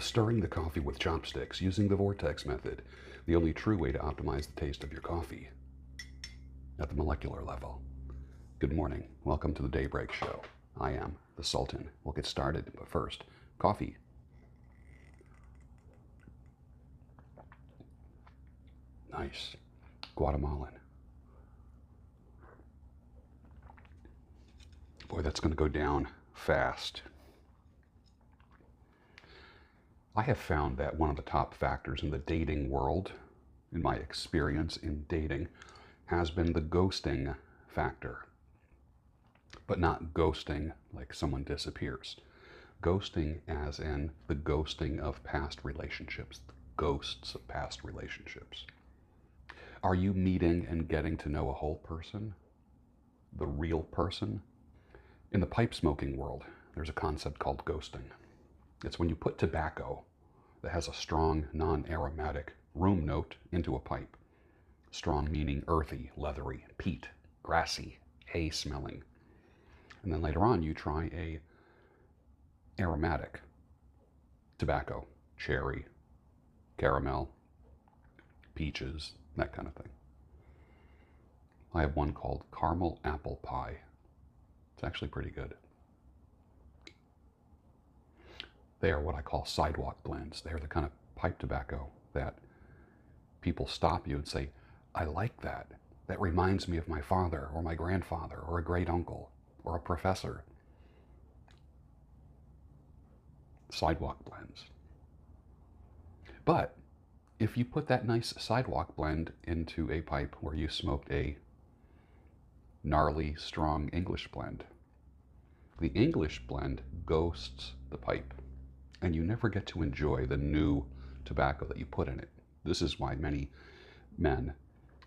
Stirring the coffee with chopsticks using the vortex method, the only true way to optimize the taste of your coffee at the molecular level. Good morning. Welcome to the Daybreak Show. I am the Sultan. We'll get started, but first, coffee. Nice. Guatemalan. Boy, that's going to go down fast. I have found that one of the top factors in the dating world, in my experience in dating, has been the ghosting factor. But not ghosting like someone disappears. Ghosting as in the ghosting of past relationships, the ghosts of past relationships. Are you meeting and getting to know a whole person? The real person? In the pipe smoking world, there's a concept called ghosting. It's when you put tobacco that has a strong, non-aromatic room note into a pipe. Strong meaning earthy, leathery, peat, grassy, hay smelling. And then later on you try a aromatic tobacco, cherry, caramel, peaches, that kind of thing. I have one called caramel apple pie. It's actually pretty good. They are what I call sidewalk blends. They're the kind of pipe tobacco that people stop you and say, I like that. That reminds me of my father or my grandfather or a great uncle or a professor. Sidewalk blends. But if you put that nice sidewalk blend into a pipe where you smoked a gnarly, strong English blend, the English blend ghosts the pipe. And you never get to enjoy the new tobacco that you put in it. This is why many men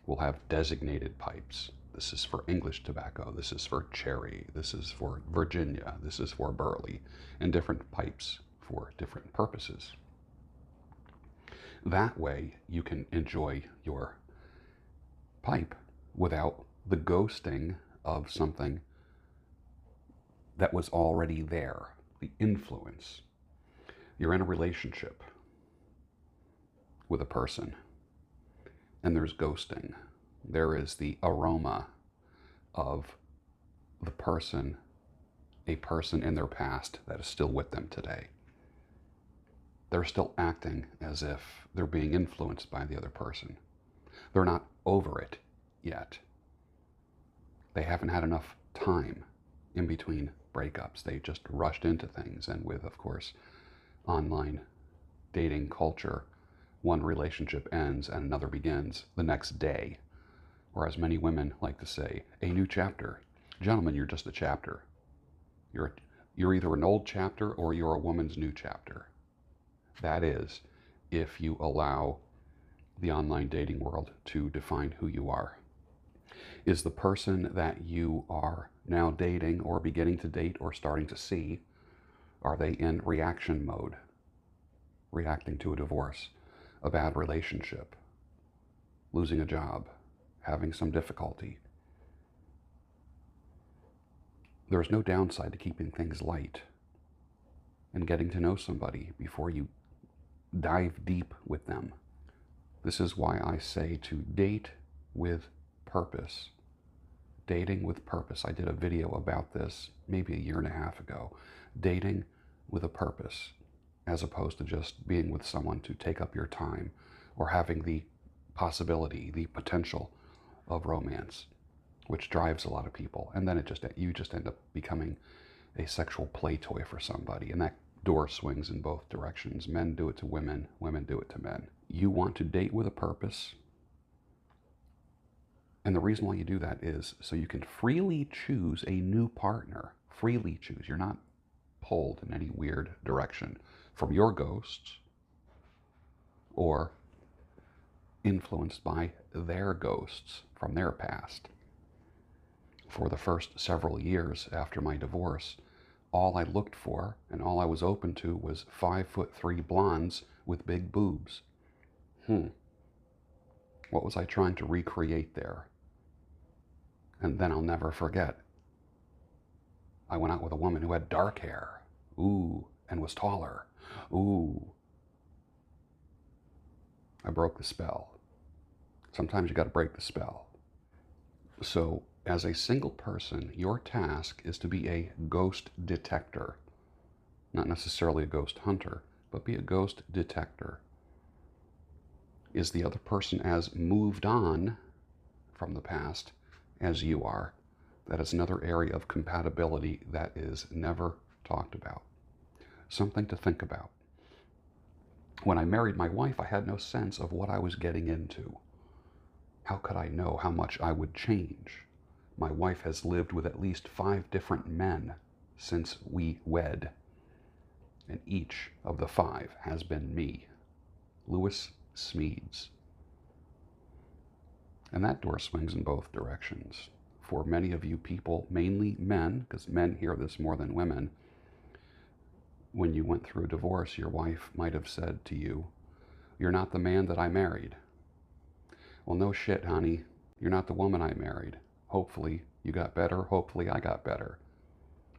will have designated pipes. This is for English tobacco, this is for cherry, this is for Virginia, this is for burley, and different pipes for different purposes. That way you can enjoy your pipe without the ghosting of something that was already there, the influence. You're in a relationship with a person, and there's ghosting. There is the aroma of the person, a person in their past that is still with them today. They're still acting as if they're being influenced by the other person. They're not over it yet. They haven't had enough time in between breakups. They just rushed into things, and with, of course, online dating culture, one relationship ends and another begins the next day. Or as many women like to say, a new chapter. Gentlemen, you're just a chapter. You're either an old chapter or you're a woman's new chapter. That is, if you allow the online dating world to define who you are. Is the person that you are now dating or beginning to date or starting to see, are they in reaction mode, reacting to a divorce, a bad relationship, losing a job, having some difficulty? There's no downside to keeping things light and getting to know somebody before you dive deep with them. This is why I say to date with purpose. Dating with purpose. I did a video about this maybe a year and a half ago. Dating with a purpose, as opposed to just being with someone to take up your time or having the possibility, the potential of romance, which drives a lot of people. And then you just end up becoming a sexual play toy for somebody, and that door swings in both directions. Men do it to women, women do it to men. You want to date with a purpose, and the reason why you do that is so you can freely choose a new partner. Freely choose. You're not pulled in any weird direction from your ghosts or influenced by their ghosts from their past. For the first several years after my divorce, all I looked for and all I was open to was 5'3" blondes with big boobs. What was I trying to recreate there? And then I'll never forget, I went out with a woman who had dark hair. Ooh, and was taller. Ooh, I broke the spell. Sometimes you got to break the spell. So, as a single person, your task is to be a ghost detector. Not necessarily a ghost hunter, but be a ghost detector. Is the other person as moved on from the past as you are? That is another area of compatibility that is never talked about. Something to think about. When I married my wife, I had no sense of what I was getting into. How could I know how much I would change? My wife has lived with at least 5 different men since we wed, and each of the 5 has been me, Lewis Smedes. And that door swings in both directions. For many of you people, mainly men, because men hear this more than women, when you went through a divorce, your wife might have said to you, "You're not the man that I married." Well, no shit, honey. You're not the woman I married. Hopefully you got better. Hopefully I got better.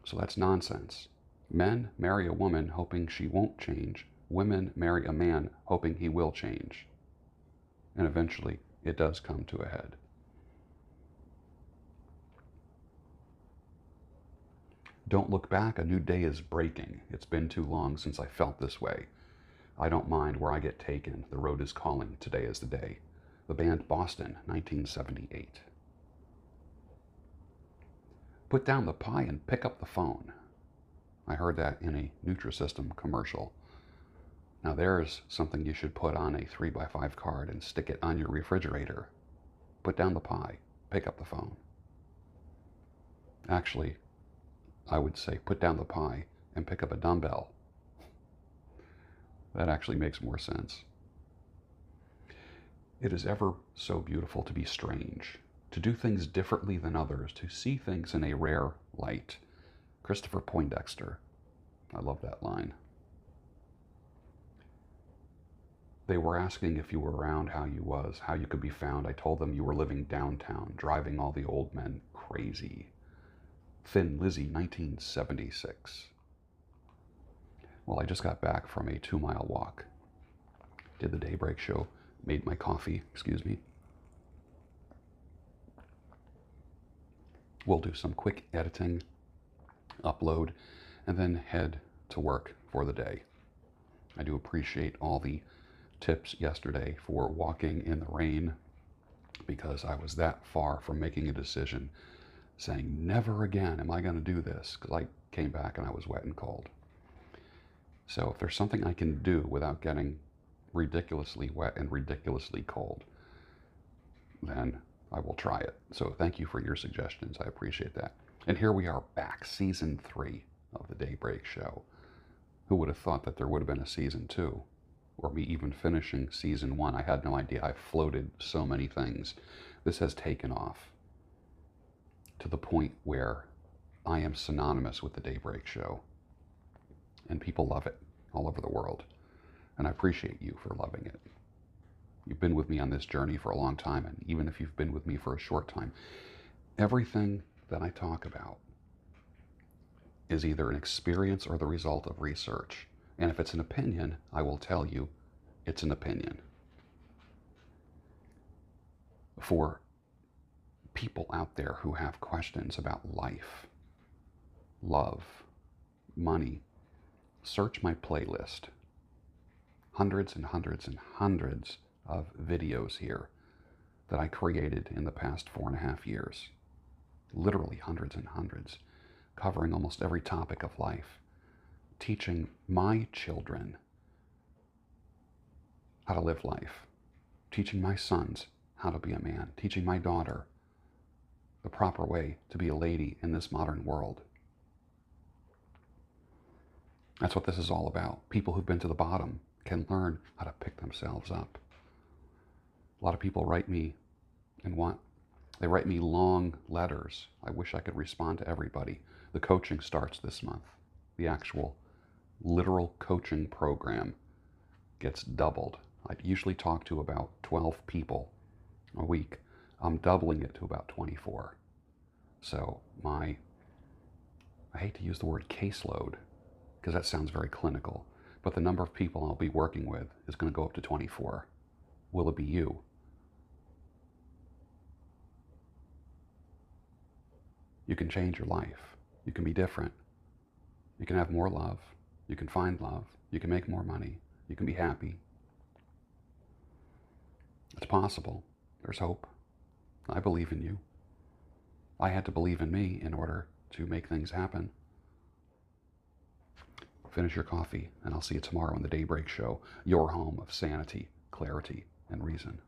So that's nonsense. Men marry a woman hoping she won't change. Women marry a man hoping he will change. And eventually it does come to a head. Don't look back. A new day is breaking. It's been too long since I felt this way. I don't mind where I get taken. The road is calling. Today is the day. The band Boston, 1978. Put down the pie and pick up the phone. I heard that in a Nutrisystem commercial. Now there's something you should put on a 3x5 card and stick it on your refrigerator. Put down the pie, pick up the phone. Actually, I would say put down the pie and pick up a dumbbell. That actually makes more sense. It is ever so beautiful to be strange, to do things differently than others, to see things in a rare light. Christopher Poindexter. I love that line. They were asking if you were around, how you was, how you could be found. I told them you were living downtown, driving all the old men crazy. Thin Lizzy, 1976. Well, I just got back from a 2-mile walk. Did the Daybreak show, made my coffee, excuse me. We'll do some quick editing, upload, and then head to work for the day. I do appreciate all the tips yesterday for walking in the rain, because I was that far from making a decision, saying never again am I going to do this, because I came back and I was wet and cold. So if there's something I can do without getting ridiculously wet and ridiculously cold, then I will try it. So thank you for your suggestions. I appreciate that. And here we are back, season 3 of the Daybreak Show. Who would have thought that there would have been a season 2? Or me even finishing season 1. I had no idea. I floated so many things. This has taken off to the point where I am synonymous with the Daybreak Show. And people love it all over the world. And I appreciate you for loving it. You've been with me on this journey for a long time, and even if you've been with me for a short time, everything that I talk about is either an experience or the result of research. And if it's an opinion, I will tell you it's an opinion. For people out there who have questions about life, love, money, search my playlist. Hundreds and hundreds and hundreds of videos here that I created in the past 4.5 years. Literally hundreds and hundreds, covering almost every topic of life, teaching my children how to live life, teaching my sons how to be a man, teaching my daughter the proper way to be a lady in this modern world. That's what this is all about. People who've been to the bottom can learn how to pick themselves up. A lot of people write me and they write me long letters. I wish I could respond to everybody. The coaching starts this month. The actual literal coaching program gets doubled. I usually talk to about 12 people a week. I'm doubling it to about 24. So I hate to use the word caseload because that sounds very clinical, but the number of people I'll be working with is going to go up to 24. will it be you? You can change your life. You can be different. You can have more love. You can find love. You can make more money. You can be happy. It's possible. There's hope. I believe in you. I had to believe in me in order to make things happen. Finish your coffee, and I'll see you tomorrow on the Daybreak Show, your home of sanity, clarity, and reason.